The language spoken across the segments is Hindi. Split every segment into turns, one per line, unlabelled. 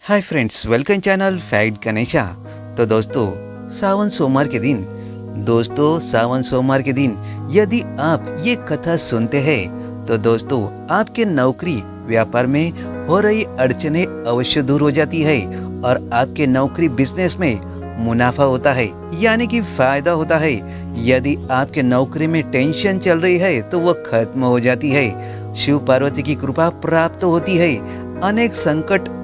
Hi friends, welcome channel fact Ganesha. तो दोस्तों, सावन सोमवार के दिन यदि आप ये कथा सुनते हैं तो दोस्तों आपके नौकरी व्यापार में हो रही अड़चने अवश्य दूर हो जाती है और आपके नौकरी बिजनेस में मुनाफा होता है, यानी कि फायदा होता है। यदि आपके नौकरी में टेंशन चल रही है तो वह खत्म हो जाती है। शिव पार्वती की कृपा प्राप्त होती है, अनेक संकट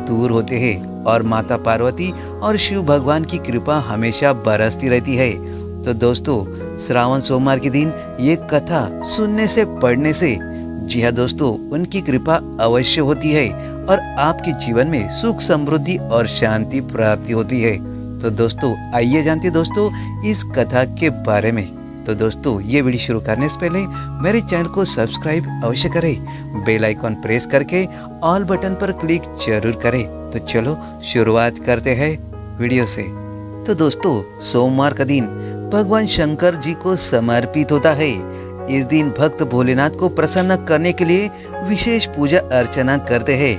दूर होते हैं और माता पार्वती और शिव भगवान की कृपा हमेशा बरसती रहती है। तो दोस्तों, श्रावण सोमवार के दिन ये कथा सुनने से पढ़ने से जी हाँ दोस्तों, उनकी कृपा अवश्य होती है और आपके जीवन में सुख समृद्धि और शांति प्राप्ति होती है। तो दोस्तों, आइए जानते दोस्तों इस कथा के बारे में। तो दोस्तों, ये वीडियो शुरू करने से पहले मेरे चैनल को सब्सक्राइब अवश्य करें, बेल आइकॉन प्रेस करके ऑल बटन पर क्लिक जरूर करें। तो चलो शुरुआत करते हैं वीडियो से। तो दोस्तों, सोमवार का दिन भगवान शंकर जी को समर्पित होता है। इस दिन भक्त भोलेनाथ को प्रसन्न करने के लिए विशेष पूजा अर्चना करते हैं।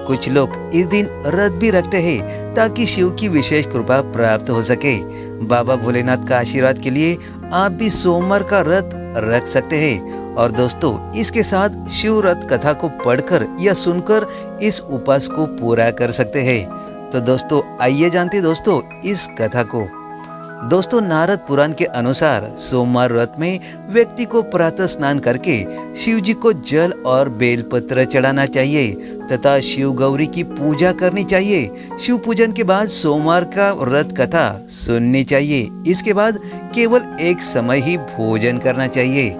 कुछ लोग इस दिन व्रत भी रखते हैं ताकि शिव की विशेष कृपा प्राप्त हो सके। बाबा भोलेनाथ का आशीर्वाद के लिए आप भी सोमवार का व्रत रख सकते हैं। और दोस्तों, इसके साथ शिव व्रत कथा को पढ़कर या सुनकर इस उपास को पूरा कर सकते हैं। तो दोस्तों, आइए जानते दोस्तों इस कथा को। दोस्तों, नारद पुराण के अनुसार सोमवार व्रत में व्यक्ति को प्रातः स्नान करके शिव जी को जल और बेलपत्र चढ़ाना चाहिए तथा शिव गौरी की पूजा करनी चाहिए। शिव पूजन के बाद सोमवार का व्रत कथा सुननी चाहिए। इसके बाद केवल एक समय ही भोजन करना चाहिए।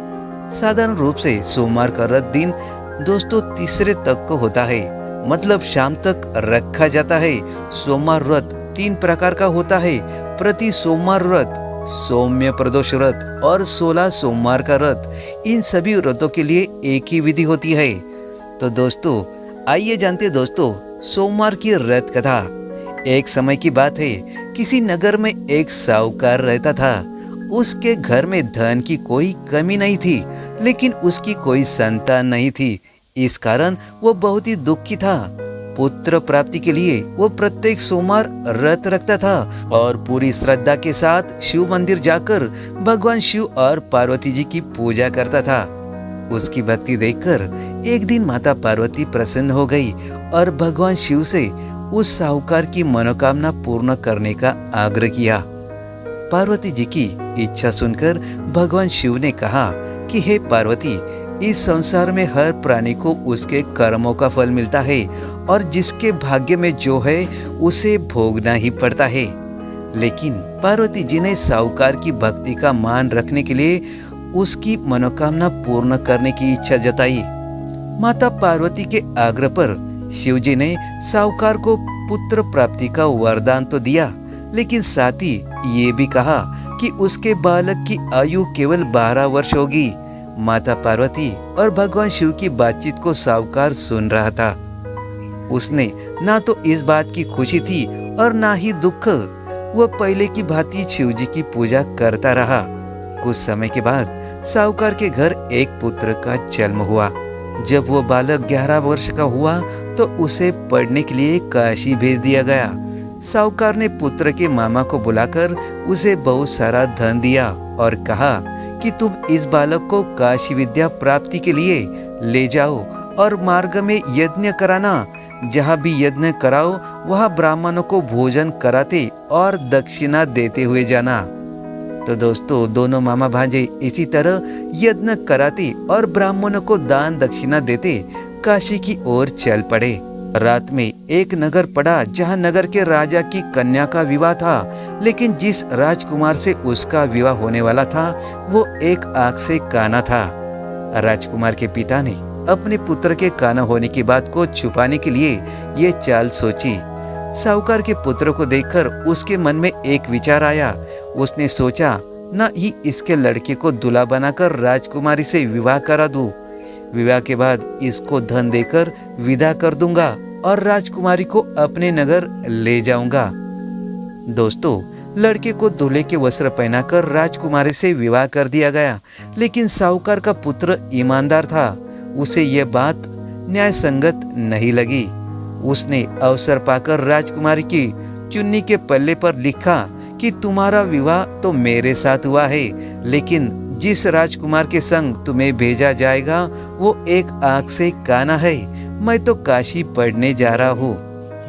साधारण रूप से सोमवार का व्रत दिन दोस्तों तीसरे तक को होता है, मतलब शाम तक रखा जाता है। सोमवार व्रत 3 प्रकार का होता है: प्रति सोमवार व्रत, सौम्य प्रदोष व्रत और 16 सोमवार का व्रत। इन सभी व्रतों के लिए एक ही विधि होती है। तो दोस्तों, आइए जानते दोस्तों सोमवार की व्रत कथा। एक समय की बात है, किसी नगर में एक साहूकार रहता था। उसके घर में धन की कोई कमी नहीं थी, लेकिन उसकी कोई संतान नहीं थी। इस कारण वो बहुत ही दुखी था। पुत्र प्राप्ति के लिए वो प्रत्येक सोमवार व्रत रखता था और पूरी श्रद्धा के साथ शिव मंदिर जाकर भगवान शिव और पार्वती जी की पूजा करता था। उसकी भक्ति देखकर एक दिन माता पार्वती प्रसन्न हो गई और भगवान शिव से उस साहूकार की मनोकामना पूर्ण करने का आग्रह किया। पार्वती जी की इच्छा सुनकर भगवान शिव ने कहा कि हे पार्वती, इस संसार में हर प्राणी को उसके कर्मों का फल मिलता है और जिसके भाग्य में जो है उसे भोगना ही पड़ता है। लेकिन पार्वती जी ने साहूकार की भक्ति का मान रखने के लिए उसकी मनोकामना पूर्ण करने की इच्छा जताई। माता पार्वती के आग्रह पर शिव जी ने साहूकार को पुत्र प्राप्ति का वरदान तो दिया, लेकिन साथ ही ये भी कहा कि उसके बालक की आयु केवल 12 वर्ष होगी। माता पार्वती और भगवान शिव की बातचीत को साहूकार सुन रहा था। उसने ना तो इस बात की खुशी थी और ना ही दुख। वह पहले की भांति शिव जी की पूजा करता रहा। कुछ समय के बाद साहूकार के घर एक पुत्र का जन्म हुआ। जब वो बालक 11 वर्ष का हुआ तो उसे पढ़ने के लिए काशी भेज दिया गया। साहूकार ने पुत्र के मामा को बुलाकर उसे बहुत सारा धन दिया और कहा कि तुम इस बालक को काशी विद्या प्राप्ति के लिए ले जाओ और मार्ग में यज्ञ कराना। जहाँ भी यज्ञ कराओ वहाँ ब्राह्मणों को भोजन कराते और दक्षिणा देते हुए जाना। तो दोस्तों, दोनों मामा भांजे इसी तरह यज्ञ कराते और ब्राह्मणों को दान दक्षिणा देते काशी की ओर चल पड़े। रात में एक नगर पड़ा जहाँ नगर के राजा की कन्या का विवाह था, लेकिन जिस राजकुमार से उसका विवाह होने वाला था वो एक आंख से काना था। राजकुमार के पिता ने अपने पुत्र के काना होने की बात को छुपाने के लिए ये चाल सोची। साहूकार के पुत्र को देखकर उसके मन में एक विचार आया। उसने सोचा, न ही इसके लड़के को दूल्हा बनाकर राजकुमारी से विवाह करा दूं। विवाह के बाद इसको धन देकर विदा कर दूंगा और राजकुमारी को अपने नगर ले जाऊंगा। दोस्तों, लड़के को दूल्हे के वस्त्र पहनाकर राजकुमारी से विवाह कर दिया गया, लेकिन साहूकार का पुत्र ईमानदार था। उसे यह बात न्याय संगत नहीं लगी। उसने अवसर पाकर राजकुमारी की चुन्नी के पल्ले पर लिखा कि तुम्हारा विवाह तो मेरे साथ हुआ है, लेकिन जिस राजकुमार के संग तुम्हें भेजा जाएगा वो एक आंख से काना है। मैं तो काशी पढ़ने जा रहा हूँ।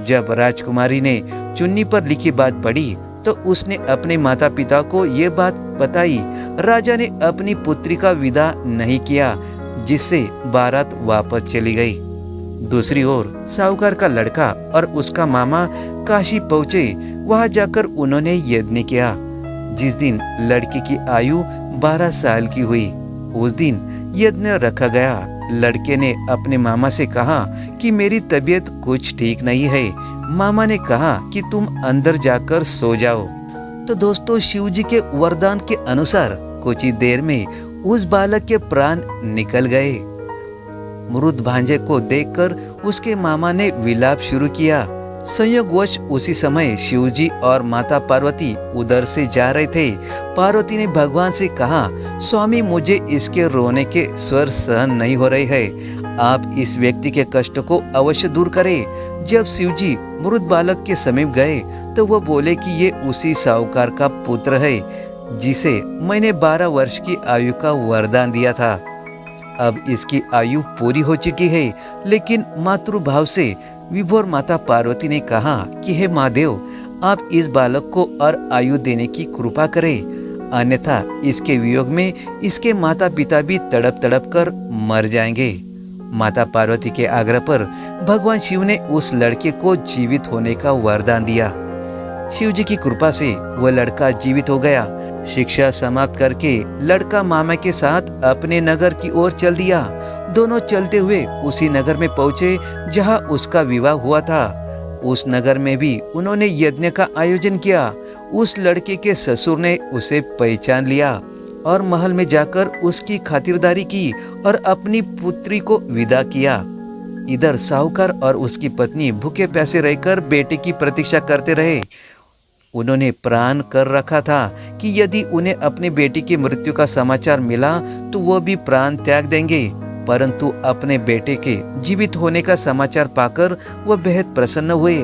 जब राजकुमारी ने चुन्नी पर लिखी बात पढ़ी तो उसने अपने माता पिता को ये बात बताई। राजा ने अपनी पुत्री का विदा नहीं किया, जिससे बारात वापस चली गई। दूसरी ओर साहूकार का लड़का और उसका मामा काशी पहुंचे। वहां जाकर उन्होंने यज्ञ किया। जिस दिन लड़की की आयु 12 साल की हुई, उस दिन यज्ञ रखा गया। लड़के ने अपने मामा से कहा कि मेरी तबीयत कुछ ठीक नहीं है। मामा ने कहा कि तुम अंदर जाकर सो जाओ। तो दोस्तों, शिव जी के वरदान के अनुसार कुछ ही देर में उस बालक के प्राण निकल गए। मृत भांजे को देखकर उसके मामा ने विलाप शुरू किया। संयोगवश उसी समय शिवजी और माता पार्वती उधर से जा रहे थे। पार्वती ने भगवान से कहा, स्वामी मुझे इसके रोने के स्वर सहन नहीं हो रहे हैं, आप इस व्यक्ति के कष्ट को अवश्य दूर करें। जब शिवजी मृत बालक के समीप गए तो वह बोले कि ये उसी साहूकार का पुत्र है जिसे मैंने 12 वर्ष की आयु का वरदान दिया था। अब इसकी आयु पूरी हो चुकी है, लेकिन मातृभाव से विभोर माता पार्वती ने कहा कि हे महादेव, आप इस बालक को और आयु देने की कृपा करें, अन्यथा इसके वियोग में इसके माता पिता भी तड़प तड़प कर मर जाएंगे। माता पार्वती के आग्रह पर भगवान शिव ने उस लड़के को जीवित होने का वरदान दिया। शिव जी की कृपा से वह लड़का जीवित हो गया। शिक्षा समाप्त करके लड़का मामा के साथ अपने नगर की ओर चल दिया। दोनों चलते हुए उसी नगर में पहुंचे जहां उसका विवाह हुआ था। उस नगर में भी उन्होंने यज्ञ का आयोजन किया। उस लड़के के ससुर ने उसे पहचान लिया और महल में जाकर उसकी खातिरदारी की और अपनी पुत्री को विदा किया। इधर साहूकार और उसकी पत्नी भूखे प्यासे रहकर बेटे की प्रतीक्षा करते रहे। उन्होंने प्राण कर रखा था कि यदि उन्हें अपने बेटी की मृत्यु का समाचार मिला तो वह भी प्राण त्याग देंगे, परंतु अपने बेटे के जीवित होने का समाचार पाकर वह बेहद प्रसन्न हुए।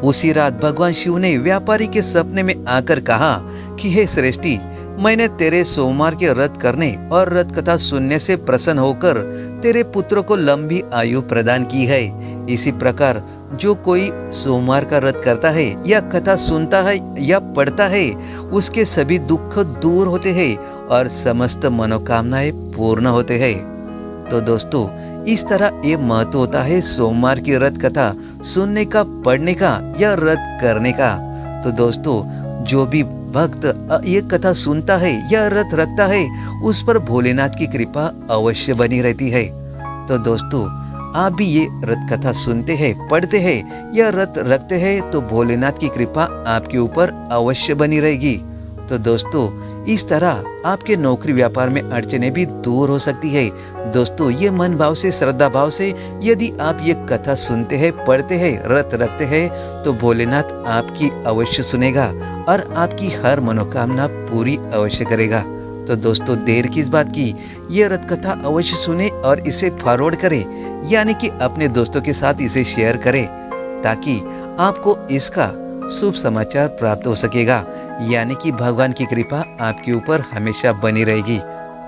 उसी रात भगवान शिव ने व्यापारी के सपने में आकर कहा कि हे श्रेष्ठी, मैंने तेरे सोमवार के व्रत करने और व्रत कथा सुनने से प्रसन्न होकर तेरे पुत्र को लंबी आयु प्रदान की है। इसी प्रकार जो कोई सोमवार का व्रत करता है या कथा सुनता है या पढ़ता है, उसके सभी दुख दूर होते हैं और समस्त मनोकामनाएं पूर्ण होते हैं। तो दोस्तों, इस तरह ये महत्व होता है सोमवार की व्रत कथा सुनने का, पढ़ने का या व्रत करने का। तो दोस्तों, जो भी भक्त ये कथा सुनता है या व्रत रखता है, उस पर भोलेनाथ की कृपा अवश्य बनी रहती है। तो दोस्तों, आप भी ये व्रत कथा सुनते हैं, पढ़ते हैं या व्रत रखते हैं तो भोलेनाथ की कृपा आपके ऊपर अवश्य बनी रहेगी। तो दोस्तों, इस तरह आपके नौकरी व्यापार में अड़चने भी दूर हो सकती है। दोस्तों, ये मन भाव से, श्रद्धा भाव से यदि आप ये कथा सुनते हैं, पढ़ते हैं, व्रत रखते हैं तो भोलेनाथ आपकी अवश्य सुनेगा और आपकी हर मनोकामना पूरी अवश्य करेगा। तो दोस्तों, देर किस बात की, ये व्रत कथा अवश्य सुने और इसे फॉरवर्ड करें, यानी कि अपने दोस्तों के साथ इसे शेयर करें, ताकि आपको इसका शुभ समाचार प्राप्त हो सकेगा, यानी कि भगवान की कृपा आपके ऊपर हमेशा बनी रहेगी।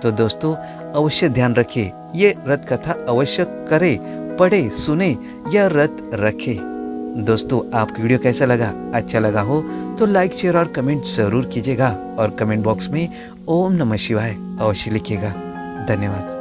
तो दोस्तों, अवश्य ध्यान रखें, ये व्रत कथा अवश्य करें, पढ़े, सुने या व्रत रखें। दोस्तों, आपको वीडियो कैसा लगा? अच्छा लगा हो तो लाइक, शेयर और कमेंट जरूर कीजिएगा और कमेंट बॉक्स में ओम नमः शिवाय अवश्य लिखिएगा। धन्यवाद।